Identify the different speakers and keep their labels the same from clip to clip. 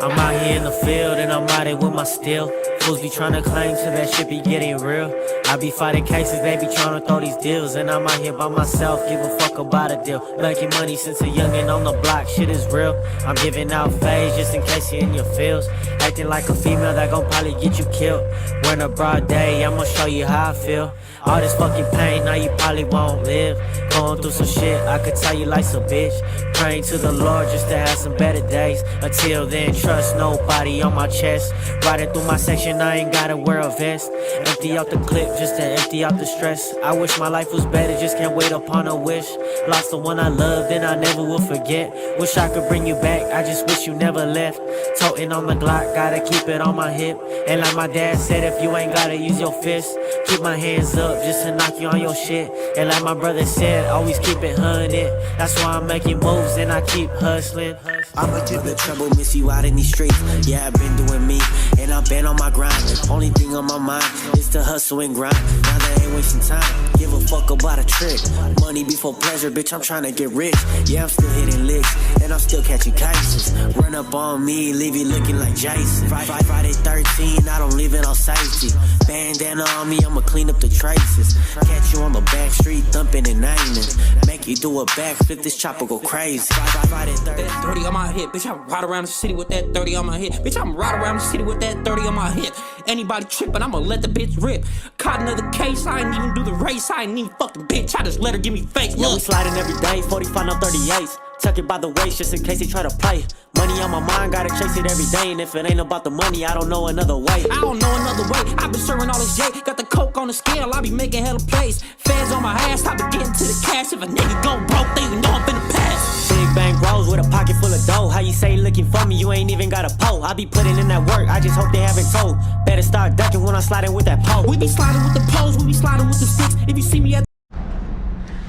Speaker 1: I'm out here in the field and I'm out here with my steel. Fools be trying to claim to that shit be getting real. I be fighting cases, they be trying to throw these deals. And I'm out here by myself, give a fuck about a deal. Making money since a youngin' on the block, shit is real. I'm giving out phase just in case you're in your feels. Acting like a female that gon' probably get you killed. When a broad day, I'ma show you how I feel. All this fucking pain, now you probably won't live. Going through some shit, I could tell you life's a bitch. Praying to the Lord just to have some better days. Until then, trust nobody on my chest. Riding through my section, I ain't gotta wear a vest. Empty out the clip just to empty out the stress. I wish my life was better, just can't wait upon a wish. Lost the one I loved and I never will forget. Wish I could bring you back, I just wish you never left. Toting on the Glock, gotta keep it on my hip. And like my dad said, if you ain't gotta use your fist, keep my hands up just to knock you on your shit. And like my brother said, always keep it 100. That's why I'm making moves and I keep hustling.
Speaker 2: I'ma keep the trouble, miss you out in these streets. Yeah, I've been doing me, and I've been on my grind. Only thing on my mind is to hustle and grind. Now that ain't wasting time, give a fuck about a trick. Money before pleasure, bitch, I'm trying to get rich. Yeah, I'm still hitting licks, and I'm still catching cases. Run up on me, leave you looking like Jason. Friday 13, I don't leave it on safety. Bandana on me, I'ma clean up the traces. Catch you on the back street, thumping and aiming. Make you do a backflip, this chopper go crazy. Friday 13.
Speaker 3: That 30 on my hip, bitch, I ride around the city with that 30 on my hip. Bitch, I'm ride around the city with that 30 on my hip. Anybody trippin', I'ma let the bitch rip. Caught another case, I ain't even do the race. I ain't even fuck the bitch, I just let her give me face.
Speaker 1: Yeah, we sliding every day, 45 no 38s. Tuck it by the waist just in case they try to play. Money on my mind, gotta chase it every day. And if it ain't about the money, I don't know another way.
Speaker 3: I don't know another way, I been serving all this J. Got the coke on the scale, I be making hella plays. Feds on my ass, I be getting to the cash. If a nigga go broke, then you know I'm finna pass.
Speaker 1: Big bank rolls with a pocket full of dough. How you say looking for me, you ain't even got a pole. I be putting in that work, I just hope they haven't told. Better start ducking when I'm sliding with that pole.
Speaker 3: We be sliding with the poles, we be sliding with the sticks. If you see me at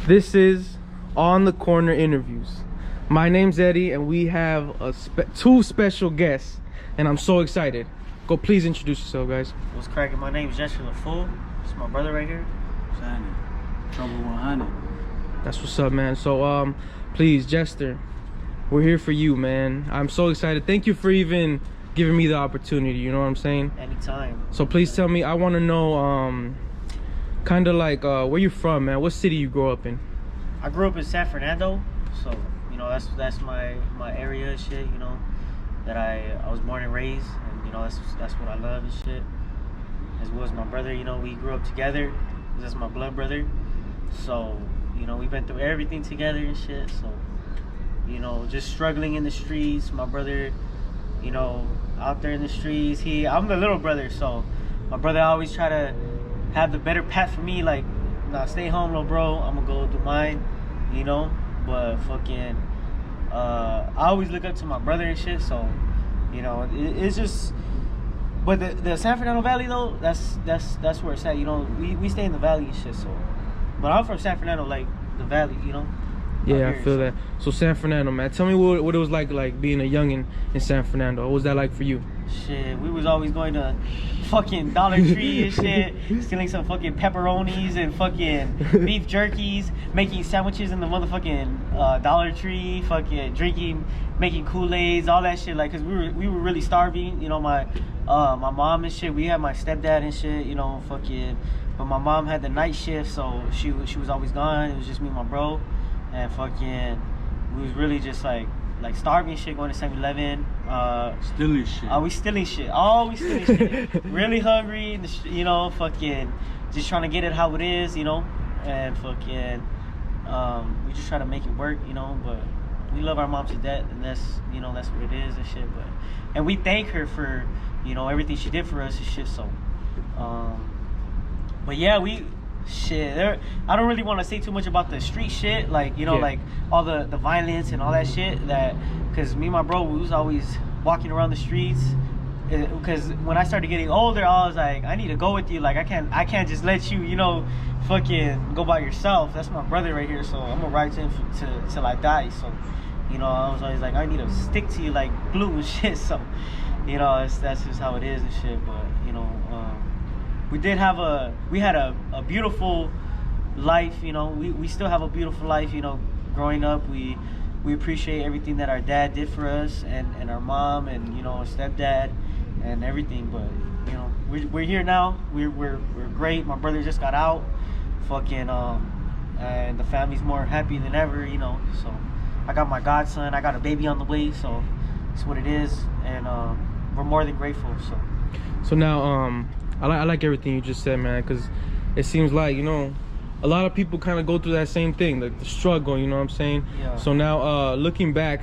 Speaker 4: This is On the Corner Interviews. My name's Eddie, and we have two special guests, and I'm so excited. Go, please introduce yourself, guys.
Speaker 1: What's cracking? My name's JesterDaFool. It's my brother right here.
Speaker 5: Shining. Trouble 100.
Speaker 4: That's what's up, man. So, please, Jester, we're here for you, man. I'm so excited. Thank you for even giving me the opportunity. You know what I'm saying?
Speaker 1: Anytime.
Speaker 4: So please tell me. I want to know, kind of like, where you from, man? What city you grew up in?
Speaker 1: I grew up in San Fernando, so you know that's my area and shit. You know that I was born and raised, and you know that's what I love and shit. As well as my brother, you know, we grew up together. That's my blood brother. So you know we've been through everything together and shit. So you know just struggling in the streets. My brother, you know, out there in the streets. I'm the little brother, so my brother always try to have the better path for me. Like, nah, stay home, little bro. I'm gonna go do mine, you know. But fucking, I always look up to my brother and shit. So, you know, it's just. But the San Fernando Valley though, that's where it's at. You know, we stay in the valley and shit. So, but I'm from San Fernando, like the valley, you know.
Speaker 4: Yeah, I feel that. So San Fernando, man. Tell me what it was like being a youngin in San Fernando. What was that like for you?
Speaker 1: Shit, we was always going to fucking Dollar Tree and shit, stealing some fucking pepperonis and fucking beef jerkies, making sandwiches in the motherfucking Dollar Tree, fucking making Kool-Aids, all that shit. Like, cause we were really starving. You know, my mom and shit. We had my stepdad and shit. You know, fucking. But my mom had the night shift, so she was always gone. It was just me and my bro. And fucking, we was really just like starving shit, going to 7-Eleven.
Speaker 5: Stealing shit.
Speaker 1: We stealing shit. Always stealing shit. Really hungry, you know, fucking, just trying to get it how it is, you know. And fucking, we just try to make it work, you know. But we love our mom to death, and that's, you know, that's what it is and shit. And we thank her for, you know, everything she did for us and shit. So, but yeah, I don't really want to say too much about the street shit, like, you know, like all the violence and all that shit, that because me and my bro, we was always walking around the streets, because when I started getting older, I was like, I need to go with you. Like, I can't just let you, you know, fucking go by yourself. That's my brother right here, so I'm gonna ride to him till I die. So, you know, I was always like, I need to stick to you like glue and shit. So, you know, that's just how it is and shit. But you know, we had a beautiful life, you know. We still have a beautiful life, you know. Growing up, we
Speaker 6: we appreciate everything that our dad did for us, and our mom, and you know, our stepdad, and everything. But you know, we're here now. We're great. My brother just got out, fucking and the family's more happy than ever. You know, so I got my godson. I got a baby on the way. So it's what it is, and we're more than grateful.
Speaker 4: So now I like everything you just said, man, because it seems like, you know, a lot of people kind of go through that same thing, like the struggle, you know what I'm saying?
Speaker 6: Yeah.
Speaker 4: So now looking back,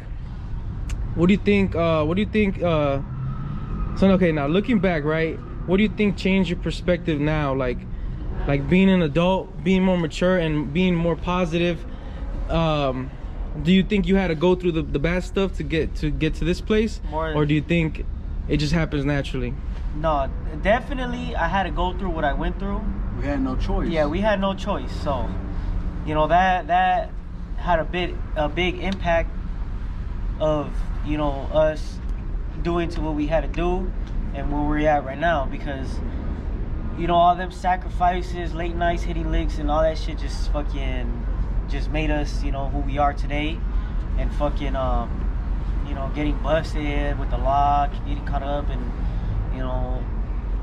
Speaker 4: what do you think so okay, now looking back, right, what do you think changed your perspective now, like being an adult, being more mature and being more positive? Do you think you had to go through the bad stuff to get to this place, or do you think it just happens naturally?
Speaker 6: No, definitely I had to go through what I went through.
Speaker 5: We had no choice.
Speaker 6: Yeah, we had no choice. So, you know, that had a big impact of, you know, us doing to what we had to do and where we're at right now, because, you know, all them sacrifices, late nights, hitting licks, and all that shit just made us, you know, who we are today. And fucking you know, getting busted with the law, getting caught up, and you know,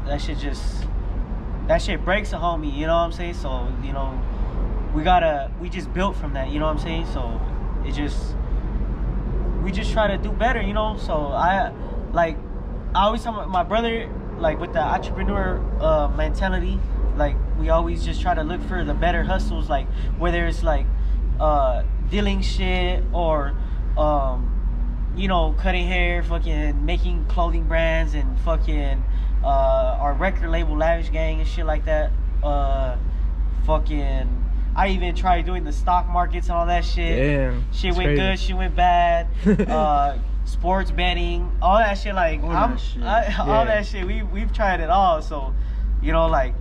Speaker 6: that shit breaks a homie, you know what I'm saying? So, you know, we just built from that, you know what I'm saying? So we just try to do better, you know? So I always tell my brother, like, with the entrepreneur mentality, like, we always just try to look for the better hustles, like whether it's like dealing shit or you know, cutting hair, fucking making clothing brands, and fucking our record label Lavish Gang and shit like that. Fucking I even tried doing the stock markets and all that shit.
Speaker 4: Damn,
Speaker 6: shit went good, shit went bad. Sports betting, all that shit. Like all that shit. We've tried it all. So, you know, like,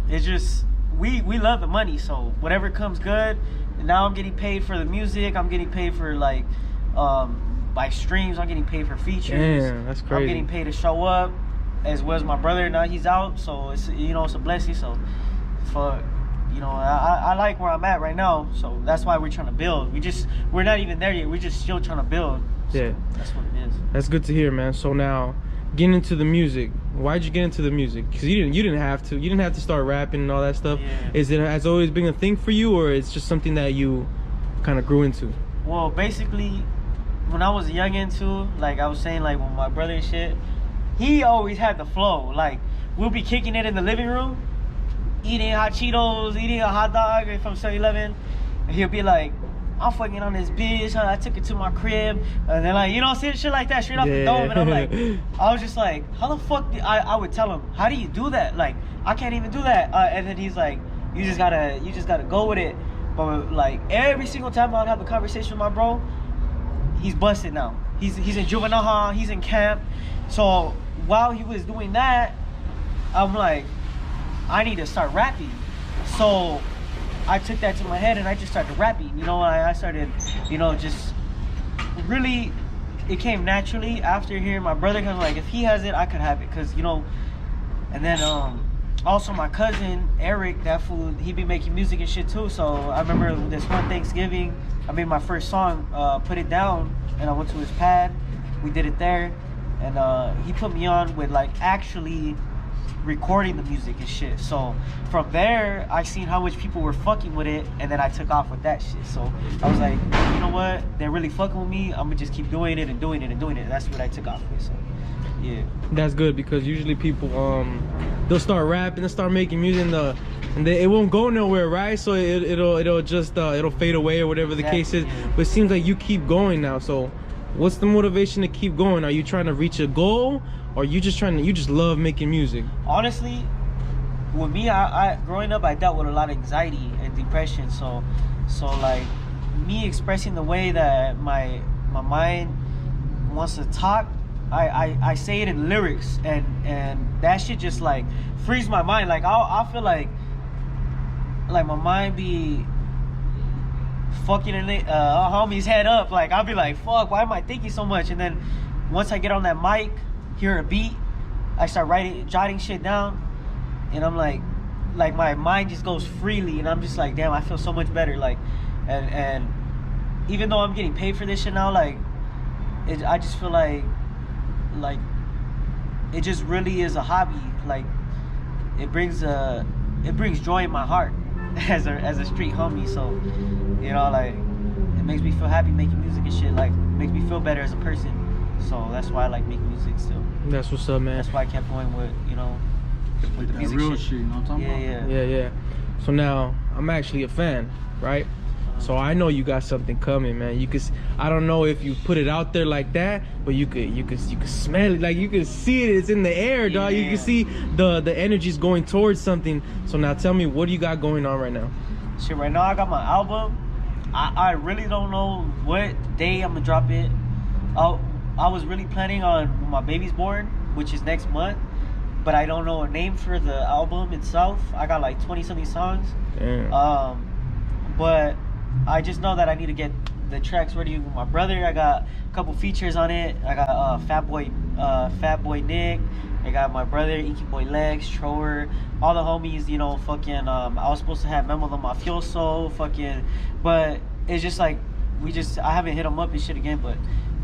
Speaker 6: it's just we love the money. So whatever comes good. And now I'm getting paid for the music. I'm getting paid for like by streams. I'm getting paid for features.
Speaker 4: Damn, that's crazy.
Speaker 6: I'm getting paid to show up, as well as my brother. Now he's out, so it's, you know, it's a blessing. So for, you know, I like where I'm at right now. So that's why we're trying to build. We're not even there yet. We're just still trying to build. So
Speaker 4: yeah,
Speaker 6: that's what it is.
Speaker 4: That's good to hear, man. So now, getting into the music. Why'd you get into the music? Because you didn't have to. You didn't have to start rapping and all that stuff.
Speaker 6: Yeah.
Speaker 4: Has always been a thing for you, or it's just something that you kind of grew into?
Speaker 6: Well, basically, when I was young too, like I was saying, like with my brother and shit, he always had the flow. Like, we'll be kicking it in the living room, eating hot Cheetos, eating a hot dog from 7-Eleven, and he'll be like, I'm fucking on this bitch, I took it to my crib, and then, like, you know, shit like that, straight off the dome. And I'm like, I was just like, how the fuck I would tell him, how do you do that? Like, I can't even do that. And then he's like, you just gotta go with it. But like every single time I would have a conversation with my bro, he's busted now. He's in juvenile hall, he's in camp. So while he was doing that, I'm like, I need to start rapping. So I took that to my head and I just started rapping. You know, I started, you know, just really, it came naturally after hearing my brother, because like, if he has it, I could have it, because, you know. And then also my cousin Eric, that fool, he be making music and shit too. So I remember this one Thanksgiving, I made my first song, Put It Down, and I went to his pad, we did it there, and he put me on with like actually recording the music and shit. So from there, I seen how much people were fucking with it, and then I took off with that shit. So I was like, you know what, they're really fucking with me, I'm gonna just keep doing it and doing it and doing it. That's what I took off with. So yeah,
Speaker 4: that's good, because usually people they'll start rapping, they'll start making music, and it won't go nowhere, right? So it'll just it'll fade away or whatever the case is.
Speaker 6: Yeah.
Speaker 4: But it seems like you keep going now. So what's the motivation to keep going? Are you trying to reach a goal, or you just love making music?
Speaker 6: Honestly, with me, I growing up, I dealt with a lot of anxiety and depression. So like, me expressing the way that my mind wants to talk, I say it in lyrics, and that shit just like frees my mind. Like I'll feel like my mind be fucking a homie's head up. Like I'll be like, fuck, why am I thinking so much? And then once I get on that mic, hear a beat, I start jotting shit down, and I'm like my mind just goes freely, and I'm just like, damn, I feel so much better. Like, and even though I'm getting paid for this shit now, like, I just feel like it just really is a hobby. Like, it brings joy in my heart as a street homie. So, you know, like, it makes me feel happy making music and shit. Like, makes me feel better as a person. So that's why I like making music still.
Speaker 4: That's what's up, man.
Speaker 6: That's why I kept going with, you know, with the music
Speaker 5: real
Speaker 6: shit.
Speaker 5: You know what I'm talking about?
Speaker 4: Yeah. So now I'm actually a fan, right? So I know you got something coming, man. You could, I don't know if you put it out there like that, but you could smell it, like you can see it. It's in the air, dog. You can see the energy's going towards something. So now tell me, what do you got going on right now?
Speaker 6: Shit, right now I got my album. I really don't know what day I'm gonna drop it. I was really planning on when my baby's born, which is next month, but I don't know a name for the album itself. I got like 20-something songs.
Speaker 4: Damn.
Speaker 6: But I just know that I need to get the tracks ready with my brother. I got a couple features on it. I got Fat Boy Nick. I got my brother, Inky Boy Lex, Trower, all the homies, you know, fucking, I was supposed to have Memo the Mafioso, fucking, but it's just like, I haven't hit them up and shit again, but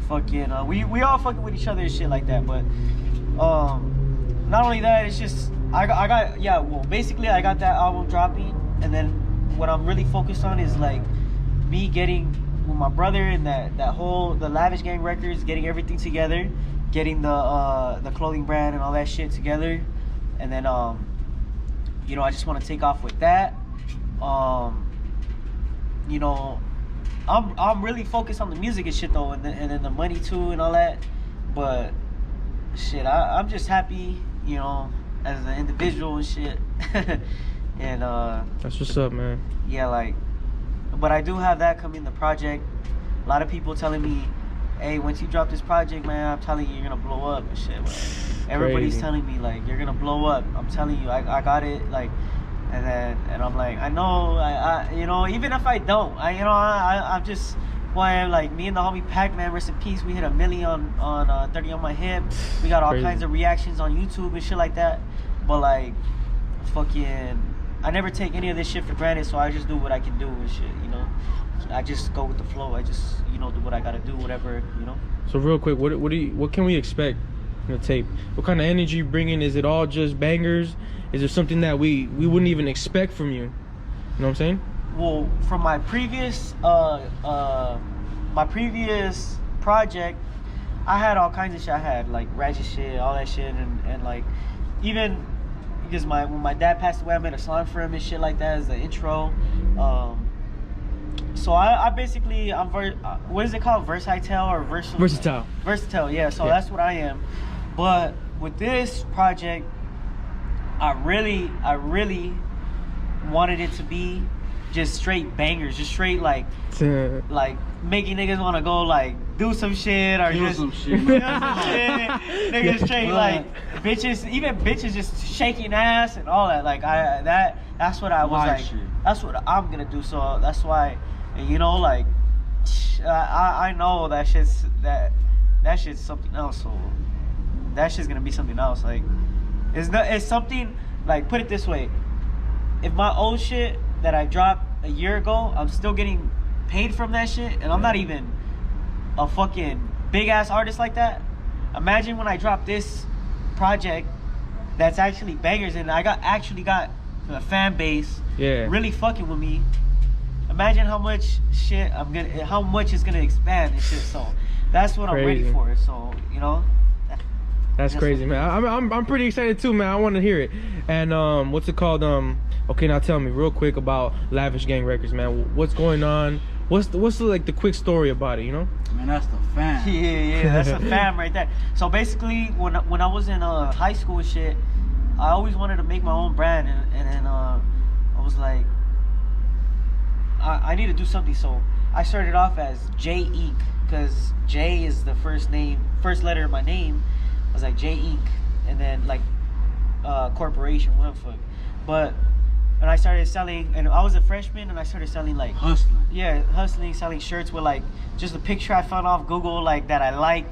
Speaker 6: fucking, we all fucking with each other and shit like that, but, not only that, it's just, basically I got that album dropping, and then what I'm really focused on is like, me getting with my brother and the Lavish Gang records, getting everything together, getting the clothing brand and all that shit together, and then you know, I just want to take off with that. You know, I'm really focused on the music and shit though, and then the money too and all that. But shit, I'm just happy, you know, as an individual and shit. And
Speaker 4: that's what's up, man.
Speaker 6: Yeah, like, but I do have that coming, the project. A lot of people telling me, hey, once you drop this project, man, I'm telling you, you're gonna blow up and shit, man. Everybody's
Speaker 4: Crazy.
Speaker 6: telling me, like, you're gonna blow up. I'm telling you, I got it, like, and I'm like, I know, I you know, even if I don't, I'm just who I am. Like, me and the homie Pac-Man, rest in peace, we hit 1 million on 30 on my hip. We got all
Speaker 4: Crazy.
Speaker 6: kinds of reactions on YouTube and shit like that. But like, fucking, I never take any of this shit for granted, so I just do what I can do and shit, you know. I just go with the flow. I just, you know, do what I gotta do, whatever, you know.
Speaker 4: So real quick, what can we expect in the tape? What kind of energy you bring in? Is it all just bangers? Is there something that we wouldn't even expect from you? You know what I'm saying?
Speaker 6: Well, from my previous project, I had all kinds of shit. I had like ratchet shit, all that shit, and like, even because when my dad passed away, I made a song for him and shit like that as the intro. So I basically, what is it called? Versatile or versatile?
Speaker 4: Versatile.
Speaker 6: Versatile, yeah. So that's what I am. But with this project, I really wanted it to be just straight bangers, just straight like making niggas want to go like do some shit or
Speaker 5: Do
Speaker 6: just
Speaker 5: some shit.
Speaker 6: niggas straight like bitches, even bitches just shaking ass and all that. Like that's what I was
Speaker 5: Wild
Speaker 6: like.
Speaker 5: shit.
Speaker 6: That's what I'm gonna do. So that's why, and you know, like I know that shit's something else. So that shit's gonna be something else. Like it's something like, put it this way: if my old shit that I dropped a year ago, I'm still getting paid from that shit, and I'm not even a fucking big ass artist like that. Imagine when I drop this project that's actually bangers, and I actually got a fan base really fucking with me. Imagine how much shit how much it's gonna expand and shit. So that's what I'm ready for. So, you know,
Speaker 4: that's crazy, man. I'm pretty excited too, man. I want to hear it. And what's it called? Okay, now tell me real quick about Lavish Gang Records, man. What's going on? What's the quick story about it? You know?
Speaker 5: Man, that's the fam.
Speaker 6: Yeah, that's a fam right there. So basically, when I was in high school and shit, I always wanted to make my own brand, and then I was like, I need to do something. So I started off as J Inc, because J is the first letter of my name. I was like J Inc, and then like corporation, what the fuck. But and I started selling, and I was a freshman, and I started selling like hustling, selling shirts with like just a picture I found off Google like that I liked,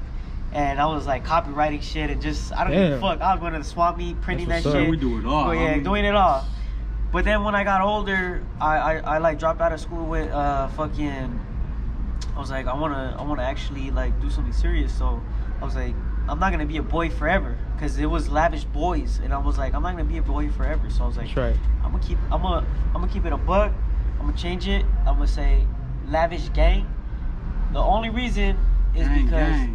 Speaker 6: and I was like copywriting shit and just I don't give a fuck. I was going to the swap meet, printing that shit.
Speaker 5: We do it all.
Speaker 6: Oh yeah, doing it all. But then when I got older, I like dropped out of school with fucking I was like, I wanna actually like do something serious. So I was like, I'm not gonna be a boy forever, because it was Lavish Boys, and I was like, I'm not gonna be a boy forever. So I was like,
Speaker 4: That's right.
Speaker 6: I'm gonna keep it a buck. I'm gonna change it. I'm gonna say Lavish Gang. The only reason is because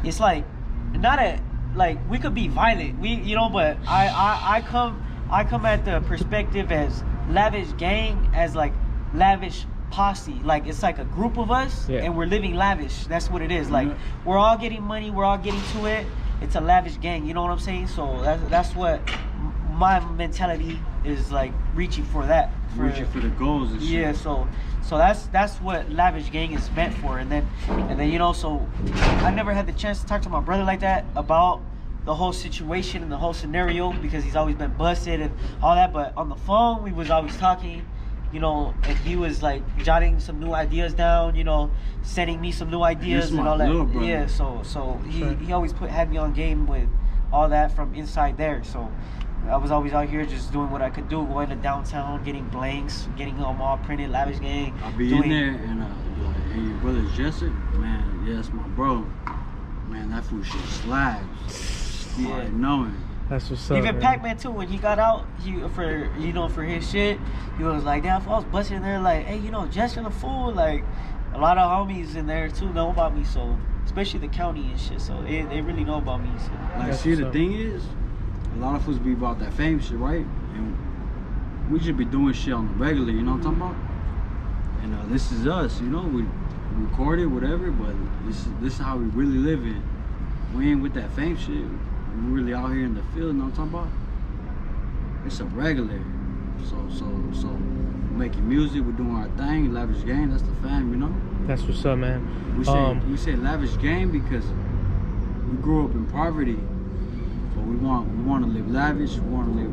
Speaker 6: it's like not a like we could be violent, but I come at the perspective as Lavish Gang as like lavish posse. Like it's like a group of us, and we're living lavish. That's what it is. Like we're all getting money, we're all getting to it. It's a lavish gang, you know what I'm saying? So that's what my mentality is, like reaching for that.
Speaker 5: Reaching for the goals and shit.
Speaker 6: Yeah, so that's what Lavish Gang is meant for. And then so I never had the chance to talk to my brother like that about the whole situation and the whole scenario, because he's always been busted and all that. But on the phone, we was always talking, and he was like jotting some new ideas down, sending me some new ideas and all that.
Speaker 5: Brother.
Speaker 6: Yeah, so he always had me on game with all that from inside there. So I was always out here just doing what I could do, going to downtown, getting blanks, getting them all printed, Lavish Gang.
Speaker 5: I'll be in there and like, hey, your brother Jester, man, yeah, that's my bro. Man, that fool shit slaps. Yeah, knowing.
Speaker 4: That's what's up.
Speaker 6: Even Pac-Man too, when he got out, for his shit, he was like, damn, I was busting in there like, hey, JesterDaFool, like a lot of homies in there too know about me, so especially the county and shit, so they really know about me. So.
Speaker 5: Like, see, the thing is, a lot of us be about that fame shit, right? And we should be doing shit on the regular, you know what I'm talking about? And this is us, we record it, whatever, but this is how we really live in. We ain't with that fame shit. We really out here in the field, you know what I'm talking about? It's a regular. So making music, we're doing our thing, Lavish Game, that's the fam,
Speaker 4: That's what's up, man.
Speaker 5: We say Lavish Game because we grew up in poverty. But we want to live lavish, we want to live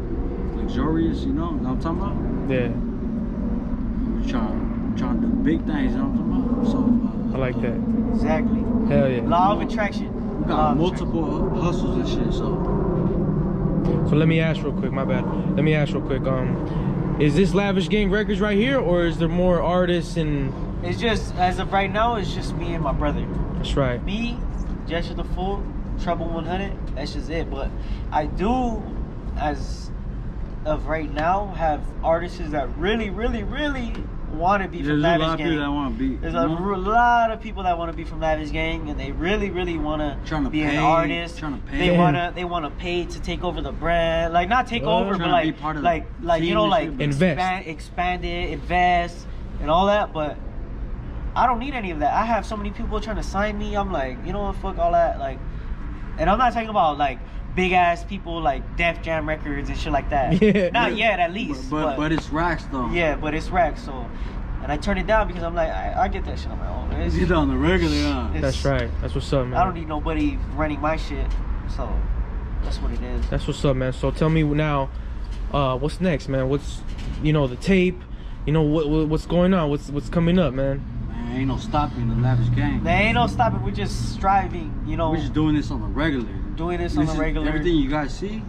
Speaker 5: luxurious, you know what I'm talking about?
Speaker 4: Yeah.
Speaker 5: We're trying to do big things, you know what I'm talking about? So
Speaker 4: I like that.
Speaker 6: Exactly.
Speaker 4: Hell yeah.
Speaker 6: Law of attraction.
Speaker 5: We got multiple hustles and shit,
Speaker 4: So let me ask real quick, my bad. Let me ask real quick, is this Lavish Gang Records right here, or is there more artists and...
Speaker 6: It's just, as of right now, it's just me and my brother.
Speaker 4: That's right.
Speaker 6: Me, JesterDaFool, Trouble 100, that's just it. But I do, as of right now, have artists that really, really, really want to be from Lavish Gang.
Speaker 5: There's a lot of people that want to be.
Speaker 6: There's a lot of people that want to be from Lavish Gang, and they really, really want to be an artist.
Speaker 5: Trying to pay.
Speaker 6: They want to pay to take over the brand, like not take over, but like
Speaker 5: be part of
Speaker 6: like
Speaker 4: invest,
Speaker 6: expand it, invest, and all that. But I don't need any of that. I have so many people trying to sign me. I'm like, you know what, fuck all that, like. And I'm not talking about like big ass people like Def Jam Records and shit like that. Yeah. Not yet, at least.
Speaker 5: But it's racks though.
Speaker 6: Yeah, but it's racks. So, and I turn it down because I'm like, I get that shit on my own.
Speaker 5: You get on the regular,
Speaker 4: That's right. That's what's up, man.
Speaker 6: I don't need nobody running my shit. So that's what it is.
Speaker 4: That's what's up, man. So tell me now, what's next, man? What's the tape? What's going on? What's coming up, man?
Speaker 5: Ain't no stopping the Lavish Game.
Speaker 6: There ain't no stopping. We're just striving,
Speaker 5: We're just doing this on the regular. Everything you guys see,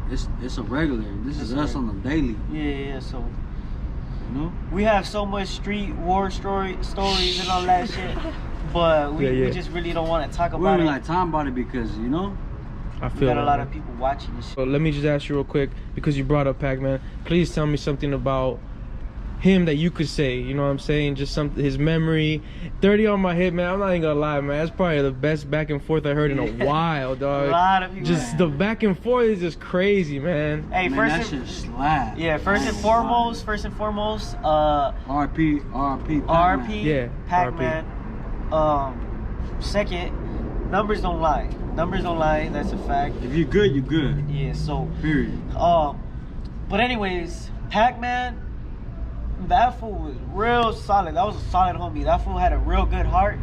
Speaker 5: it's a regular. This is us on the daily.
Speaker 6: Yeah. So, we have so much street war stories and all that shit, but we just really don't want to talk about it.
Speaker 5: We don't like talking about it because
Speaker 4: I feel
Speaker 6: we got a lot of people watching this shit.
Speaker 4: So let me just ask you real quick, because you brought up Pac-Man. Please tell me something about him that you could say, you know what I'm saying? Just his memory. 30 on my head, man. I'm not even gonna lie, man. That's probably the best back and forth I heard in a while, dog.
Speaker 6: A lot of people.
Speaker 4: Just the back and forth is just crazy, man.
Speaker 6: Hey,
Speaker 5: that shit slap.
Speaker 6: Yeah, first and foremost,
Speaker 5: RP,
Speaker 6: Pac-Man.
Speaker 4: Yeah,
Speaker 6: Pac-Man. Second, numbers don't lie. Numbers don't lie. That's a fact.
Speaker 5: If you're good, you're good.
Speaker 6: Yeah. So.
Speaker 5: Period.
Speaker 6: But anyways, Pac-Man. That fool was real solid. That was a solid homie. That fool had a real good heart.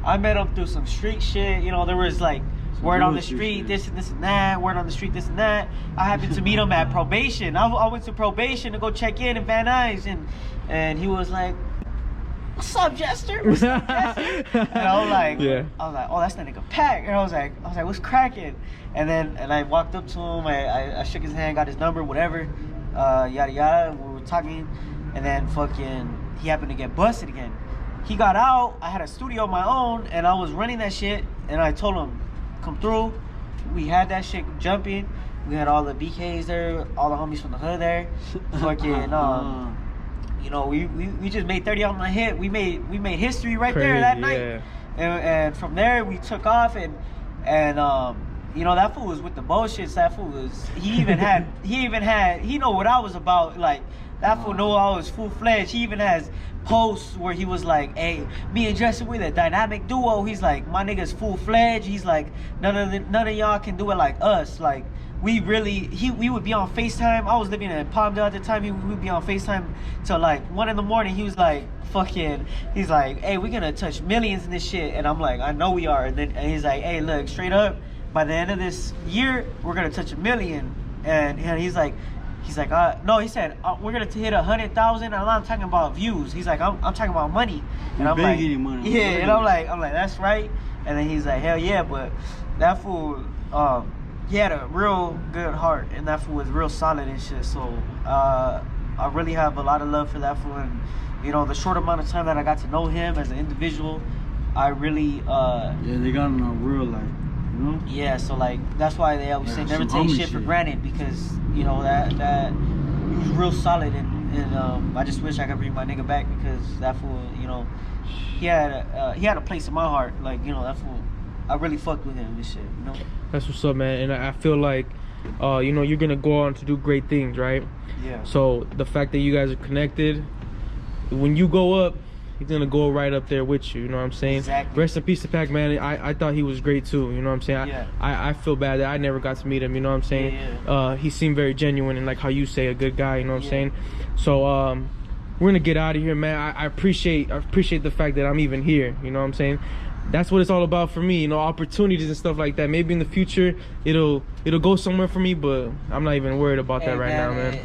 Speaker 6: I met him through some street shit. There was like word on the street, this and this and that. Word on the street, this and that. I happened to meet him at probation. I went to probation to go check in Van Nuys, and he was like, "What's up, Jester? What's up, Jester?" And I was like, oh, that's that nigga Pac. And I was like, what's cracking? And I walked up to him. I shook his hand, got his number, whatever. Yada yada. We were talking, and then fucking he happened to get busted again. He got out. I had a studio of my own, and I was running that shit. And I told him, come through. We had that shit jumping. We had all the BKs there, all the homies from the hood there. Fucking, you know, we just made 30 on my hit. We made history right there that night. And from there we took off, and you know, that fool was with the bullshit. That fool was, he know what I was about. Like, that fool know I was full-fledged. He even has posts where he was like, hey, me and Jester, we're the dynamic duo. He's like, my nigga's full-fledged. He's like, none of y'all can do it like us. Like, we would be on FaceTime. I was living in Palmdale at the time. We would be on FaceTime till like 1 in the morning. He was like, he's like, hey, we're gonna touch millions in this shit. And I'm like, I know we are. And he's like, hey, look, straight up, by the end of this year, we're gonna touch 1 million. And he's like, no, he said, we're gonna hit 100,000. I'm not talking about views. He's like, I'm talking about money. And I'm like,
Speaker 5: money.
Speaker 6: Yeah, and I'm like, that's right. And then he's like, hell yeah, but that fool, he had a real good heart, and that fool was real solid and shit. So I really have a lot of love for that fool. And you know, the short amount of time that I got to know him as an individual, I really yeah,
Speaker 5: they got him on real life, you know.
Speaker 6: Yeah, so like that's why they always say never take shit for granted, because you know that he was real solid, and I just wish I could bring my nigga back, because that fool, you know, he had a place in my heart. Like, you know, that fool, I really fucked with him and shit, you know.
Speaker 4: That's what's up, man. And I feel like, you know, you're gonna go on to do great things, right?
Speaker 6: Yeah.
Speaker 4: So the fact that you guys are connected, when you go up, he's gonna go right up there with you. You know what I'm saying?
Speaker 6: Exactly.
Speaker 4: Rest in peace to Pac-Man. I thought he was great too. You know what I'm saying?
Speaker 6: Yeah.
Speaker 4: I feel bad that I never got to meet him. You know what I'm saying?
Speaker 6: Yeah.
Speaker 4: He seemed very genuine and, like how you say, a good guy. You know what I'm saying? So we're gonna get out of here, man. I appreciate the fact that I'm even here. You know what I'm saying? That's what it's all about for me, you know, opportunities and stuff like that. Maybe in the future it'll go somewhere for me, but I'm not even worried about that right now, man.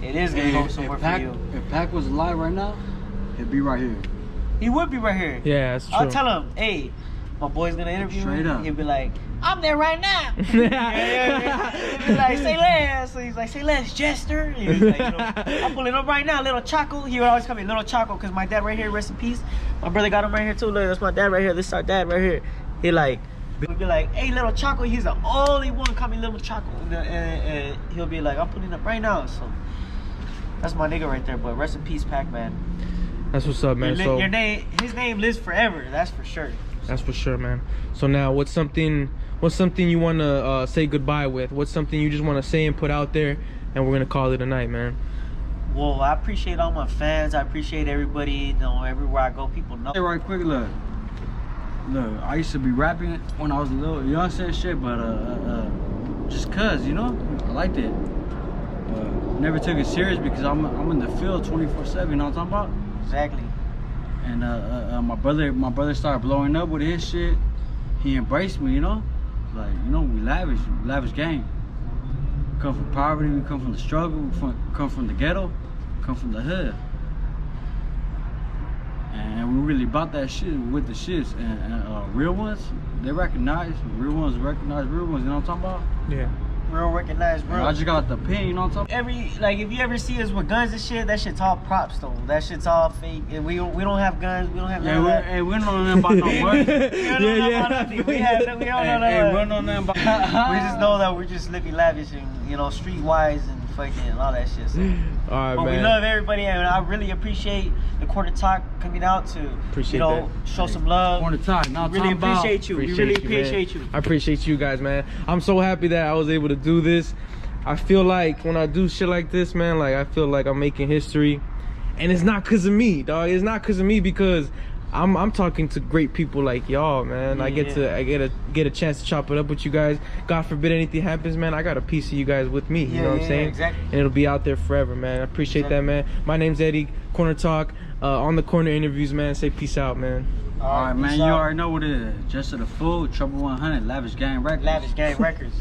Speaker 6: It is gonna go somewhere for you.
Speaker 5: If Pac was alive right now, he'd be right here.
Speaker 6: He would be right here.
Speaker 4: Yeah, that's true.
Speaker 6: I'll tell him, hey, my boy's gonna interview
Speaker 5: Straight
Speaker 6: me.
Speaker 5: up.
Speaker 6: He'll be like, I'm there right now. He'll be like, say less. So he's like, say less, Jester. He's like, you know, I'm pulling up right now, little Choco. He would always call me Little Choco, because my dad right here, rest in peace. My brother got him right here too. Look, that's my dad right here. This is our dad right here. He'll be like, hey, Little Choco. He's the only one call me Little Choco. And he'll be like, I'm pulling up right now. So that's my nigga right there. But rest in peace, Pac-Man.
Speaker 4: That's what's up, man.
Speaker 6: His name lives forever. That's for sure.
Speaker 4: That's for sure, man. So now, what's something you want to say goodbye with? What's something you just want to say and put out there, and we're gonna call it a night, man?
Speaker 6: Well, I appreciate all my fans. I appreciate everybody. You know, everywhere I go, people know.
Speaker 5: Hey, right quick, look, I used to be rapping when I was a little youngster and shit, but just cause, you know, I liked it. Never took it serious because I'm in the field 24/7. You know what I'm talking about?
Speaker 6: Exactly.
Speaker 5: And my brother started blowing up with his shit. He embraced me, you know. Like, you know, we lavish gang. We come from poverty, we come from the struggle, we come from the ghetto, we come from the hood. And we really bought that shit with the shits. And real ones, they recognize. Real ones recognize real ones, you know what I'm talking about?
Speaker 4: Yeah.
Speaker 6: Real recognized, real.
Speaker 5: I just got the pin, you know what I'm talking about?
Speaker 6: If you ever see us with guns and shit, that shit's all props though. That shit's all fake. And we don't have guns. We don't have none of that.
Speaker 5: Hey, we don't know nothing about no work.
Speaker 6: We don't know nothing. We don't know nothing.
Speaker 5: We don't know nothing about.
Speaker 6: We just know that we're just living lavish and, you know, streetwise and fucking and all that shit. So.
Speaker 4: All right,
Speaker 6: but
Speaker 4: man.
Speaker 6: we love everybody, and I really appreciate the Corner Talk coming out to, show some love.
Speaker 5: Corner Talk, now
Speaker 6: really appreciate you. We really appreciate you.
Speaker 4: I appreciate you guys, man. I'm so happy that I was able to do this. I feel like when I do shit like this, man, like I feel like I'm making history, and it's not cause of me, dog. It's not cause of me, because I'm talking to great people like y'all, man. I get a chance to chop it up with you guys. God forbid anything happens, man. I got a piece of you guys with me. You know what I'm saying?
Speaker 6: Exactly.
Speaker 4: And it'll be out there forever, man. I appreciate that, man. My name's Eddie. Corner Talk. On the corner interviews, man. Say peace out, man.
Speaker 5: All right, man. You already know what it is. JesterDaFool, Trouble 100, Lavish Gang Records.
Speaker 6: Lavish Gang Records.